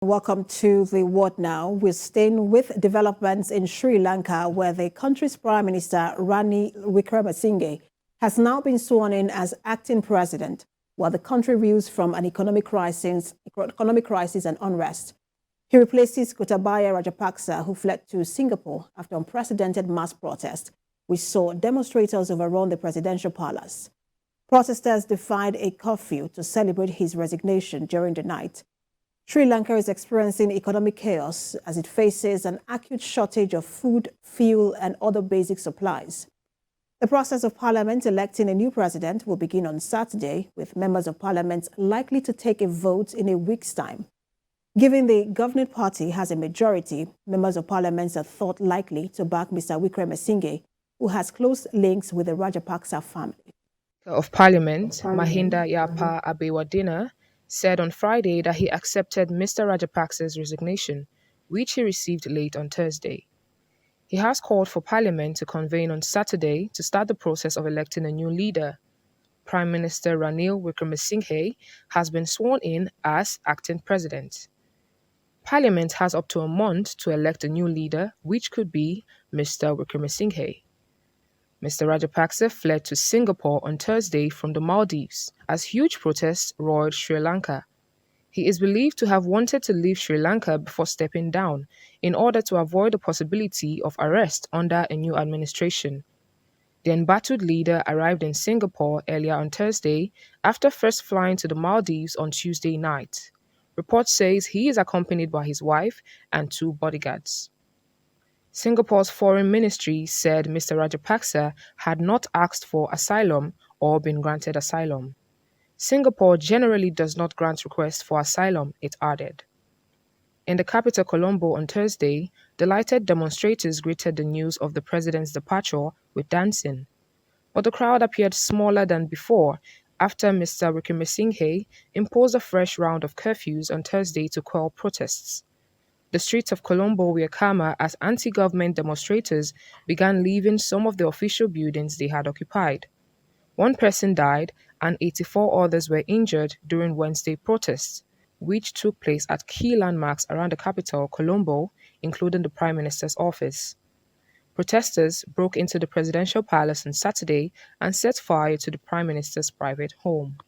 Welcome to the World Now. We're staying with developments in Sri Lanka, where the country's Prime Minister, Ranil Wickremesinghe, has now been sworn in as acting president, while the country reels from an economic crisis and unrest. He replaces Gotabaya Rajapaksa, who fled to Singapore after unprecedented mass protest, which saw demonstrators overrun the presidential palace. Protesters defied a curfew to celebrate his resignation during the night. Sri Lanka is experiencing economic chaos as it faces an acute shortage of food, fuel, and other basic supplies. The process of Parliament electing a new president will begin on Saturday, with members of Parliament likely to take a vote in a week's time. Given the governing party has a majority, members of Parliament are thought likely to back Mr. Wickremesinghe, who has close links with the Rajapaksa family. Of Parliament, Mahinda Yapa Abeywardena, said on Friday that he accepted Mr. Rajapaksa's resignation, which he received late on Thursday. He has called for Parliament to convene on Saturday to start the process of electing a new leader. Prime Minister Ranil Wickremesinghe has been sworn in as acting president. Parliament has up to a month to elect a new leader, which could be Mr. Wickremesinghe. Mr. Rajapaksa fled to Singapore on Thursday from the Maldives as huge protests roiled Sri Lanka. He is believed to have wanted to leave Sri Lanka before stepping down in order to avoid the possibility of arrest under a new administration. The embattled leader arrived in Singapore earlier on Thursday after first flying to the Maldives on Tuesday night. Reports say he is accompanied by his wife and 2 bodyguards. Singapore's foreign ministry said Mr. Rajapaksa had not asked for asylum or been granted asylum. Singapore generally does not grant requests for asylum, it added. In the capital Colombo on Thursday, delighted demonstrators greeted the news of the president's departure with dancing. But the crowd appeared smaller than before after Mr. Wickremesinghe imposed a fresh round of curfews on Thursday to quell protests. The streets of Colombo were calmer as anti-government demonstrators began leaving some of the official buildings they had occupied. 1 person died and 84 others were injured during Wednesday protests, which took place at key landmarks around the capital, Colombo, including the Prime Minister's office. Protesters broke into the presidential palace on Saturday and set fire to the Prime Minister's private home.